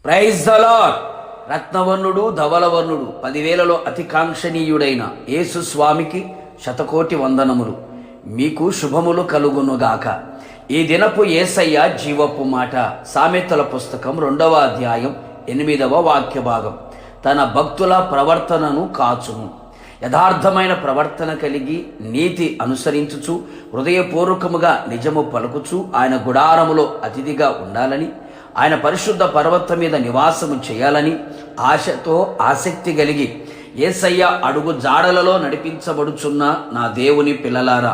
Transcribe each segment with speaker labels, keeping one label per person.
Speaker 1: Praise the Lord. రత్నవర్ణుడు ధవలవర్ణుడు 10,000లో అతి కాంక్షణీయుడైన యేసు స్వామికి శతకోటి వందనములు. మీకు శుభములు కలుగునుగాక. ఈ దినపు యేసయ్య జీవపు మాట. సామెతల పుస్తకం 2వ అధ్యాయం 8వ వాక్య భాగం. తన భక్తుల ప్రవర్తనను కాచును. యథార్థమైన ప్రవర్తన కలిగి నీతి అనుసరించుచు హృదయపూర్వకముగా నిజము పలుకుచు ఆయన గుడారములో అతిథిగా ఉండాలని, ఆయన పరిశుద్ధ పర్వతం మీద నివాసము చేయాలని ఆశతో ఆసక్తి కలిగి యేసయ్య అడుగు జాడలలో నడిపించబడుచున్న నా దేవుని పిల్లలారా,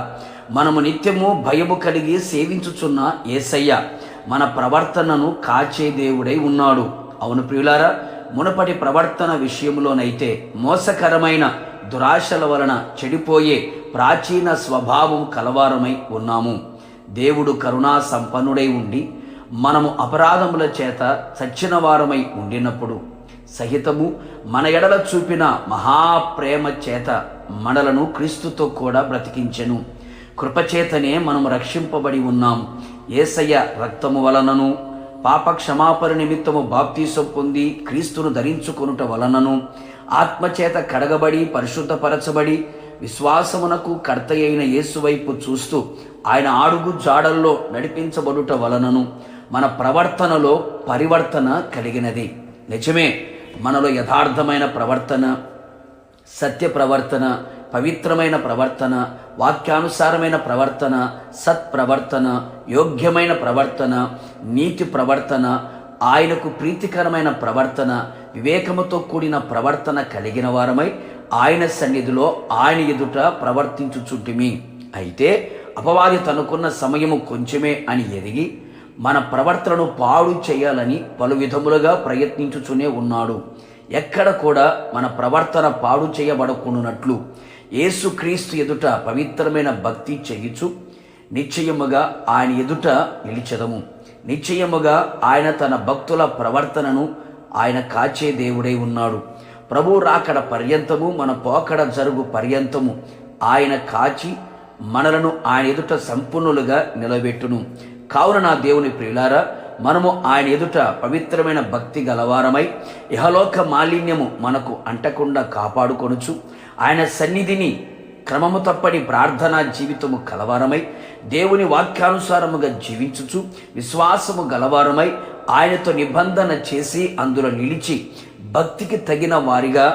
Speaker 1: మనము నిత్యము భయము కలిగి సేవించుచున్న యేసయ్య మన ప్రవర్తనను కాచే దేవుడై ఉన్నాడు. అవును ప్రియులారా, మునుపటి ప్రవర్తన విషయంలోనైతే మోసకరమైన దురాశల వలన చెడిపోయే ప్రాచీన స్వభావం కలవారమై ఉన్నాము. దేవుడు కరుణా సంపన్నుడై ఉండి మనము అపరాధముల చేత చచ్చిన వారమై ఉండినప్పుడు సహితము మన ఎడల చూపిన మహాప్రేమ చేత మనలను క్రీస్తుతో కూడా బ్రతికించెను. కృపచేతనే మనము రక్షింపబడి ఉన్నాము. యేసయ్య రక్తము వలనను పాప క్షమాపణ నిమిత్తము బాప్తీసం పొంది క్రీస్తును ధరించుకొనుట వలనను ఆత్మచేత కడగబడి పరిశుద్ధపరచబడి విశ్వాసమునకు కర్త అయిన యేసు వైపు చూస్తూ ఆయన అడుగు జాడల్లో నడిపించబడుట వలనను మన ప్రవర్తనలో పరివర్తన కలిగినది. నిజమే, మనలో యథార్థమైన ప్రవర్తన, సత్య ప్రవర్తన, పవిత్రమైన ప్రవర్తన, వాక్యానుసారమైన ప్రవర్తన, సత్ప్రవర్తన, యోగ్యమైన ప్రవర్తన, నీతి ప్రవర్తన, ఆయనకు ప్రీతికరమైన ప్రవర్తన, వివేకముతో కూడిన ప్రవర్తన కలిగిన వారమై ఆయన సన్నిధిలో ఆయన ఎదుట ప్రవర్తించుచుంటిమి. అయితే అపవాది తనకున్న సమయము కొంచెమే అని ఎరిగి మన ప్రవర్తనను పాడు చేయాలని పలు విధములుగా ప్రయత్నించుచునే ఉన్నాడు. ఎక్కడ కూడా మన ప్రవర్తన పాడు చేయబడకుండానట్లు యేసుక్రీస్తు ఎదుట పవిత్రమైన భక్తి చేయుచు నిశ్చయముగా ఆయన ఎదుట నిలిచెదము. నిశ్చయముగా ఆయన తన భక్తుల ప్రవర్తనను ఆయన కాచే దేవుడై ఉన్నాడు. ప్రభు రాకడ పర్యంతము, మన పోకడ జరుగు పర్యంతము ఆయన కాచి మనలను ఆయన ఎదుట సంపూర్ణులుగా నిలబెట్టును. కావున నా దేవుని ప్రియులారా, మనము ఆయన ఎదుట పవిత్రమైన భక్తి గలవారమై ఇహలోక మాలిన్యము మనకు అంటకుండా కాపాడుకొనుచు ఆయన సన్నిధిని క్రమము తప్పని ప్రార్థనా జీవితము కలవారమై దేవుని వాక్యానుసారముగా జీవించుచు విశ్వాసము గలవారమై ఆయనతో నిబంధన చేసి అందులో నిలిచి భక్తికి తగిన వారిగా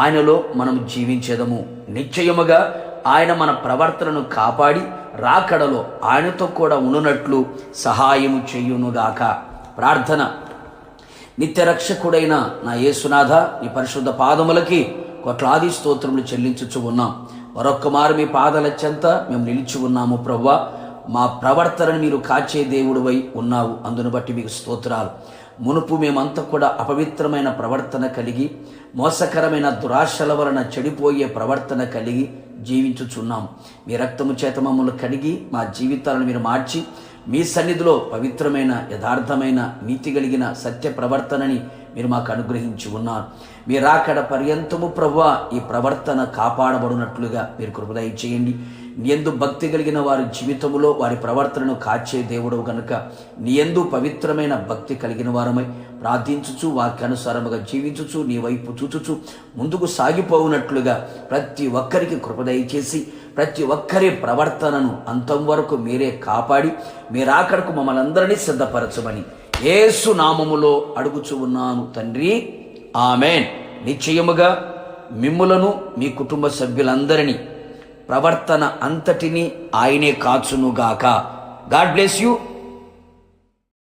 Speaker 1: ఆయనలో మనం జీవించేదము. నిశ్చయముగా ఆయన మన ప్రవర్తనను కాపాడి రాకడలో ఆయనతో కూడా ఉండునట్లు సహాయము చేయునుగాక. ప్రార్థన. నిత్యరక్షకుడైన నా యేసునాథ, నీ పరిశుద్ధ పాదములకి కోట్లాది స్తోత్రములు చెల్లించుచు ఉన్నాం. మరొక్క మారు మీ పాదాల చెంత మేము నిలిచి ఉన్నాము. ప్రభువా, మా ప్రవర్తనను మీరు కాచే దేవుడివై ఉన్నావు. అందును బట్టి మీకు స్తోత్రాలు. మునుపు మేమంతా కూడా అపవిత్రమైన ప్రవర్తన కలిగి మోసకరమైన దురాశల వలన చెడిపోయే ప్రవర్తన కలిగి జీవించుచున్నాం. మీ రక్తము చేత మమ్మల్ని కడిగి మా జీవితాలను మీరు మార్చి మీ సన్నిధిలో పవిత్రమైన యథార్థమైన నీతి కలిగిన సత్య ప్రవర్తనని మీరు మాకు అనుగ్రహించి ఉన్నారు. మీ రాకడ పర్యంతము ప్రభువా ఈ ప్రవర్తన కాపాడబడినట్లుగా మీరు కృప దయచేయండి. నీ యందు భక్తి కలిగిన వారి జీవితంలో వారి ప్రవర్తనను కాచే దేవుడవు కనుక నీ యందు పవిత్రమైన భక్తి కలిగిన వారమై ప్రార్థించుచు వాక్యానుసారముగా జీవించుచు నీ వైపు చూచుచు ముందుకు సాగిపోవునట్లుగా ప్రతి ఒక్కరికి కృప దయచేసి ప్రతి ఒక్కరి ప్రవర్తనను అంతం వరకు మీరే కాపాడి మీరాకడకు మమ్మల్ని అందరినీ సిద్ధపరచమని యేసు నామములో అడుగుచు ఉన్నాను తండ్రి, ఆమెన్. నిశ్చయముగా మిమ్ములను మీ కుటుంబ సభ్యులందరినీ ప్రవర్తన అంతటినీ ఆయనే కాచునుగాక. God bless you.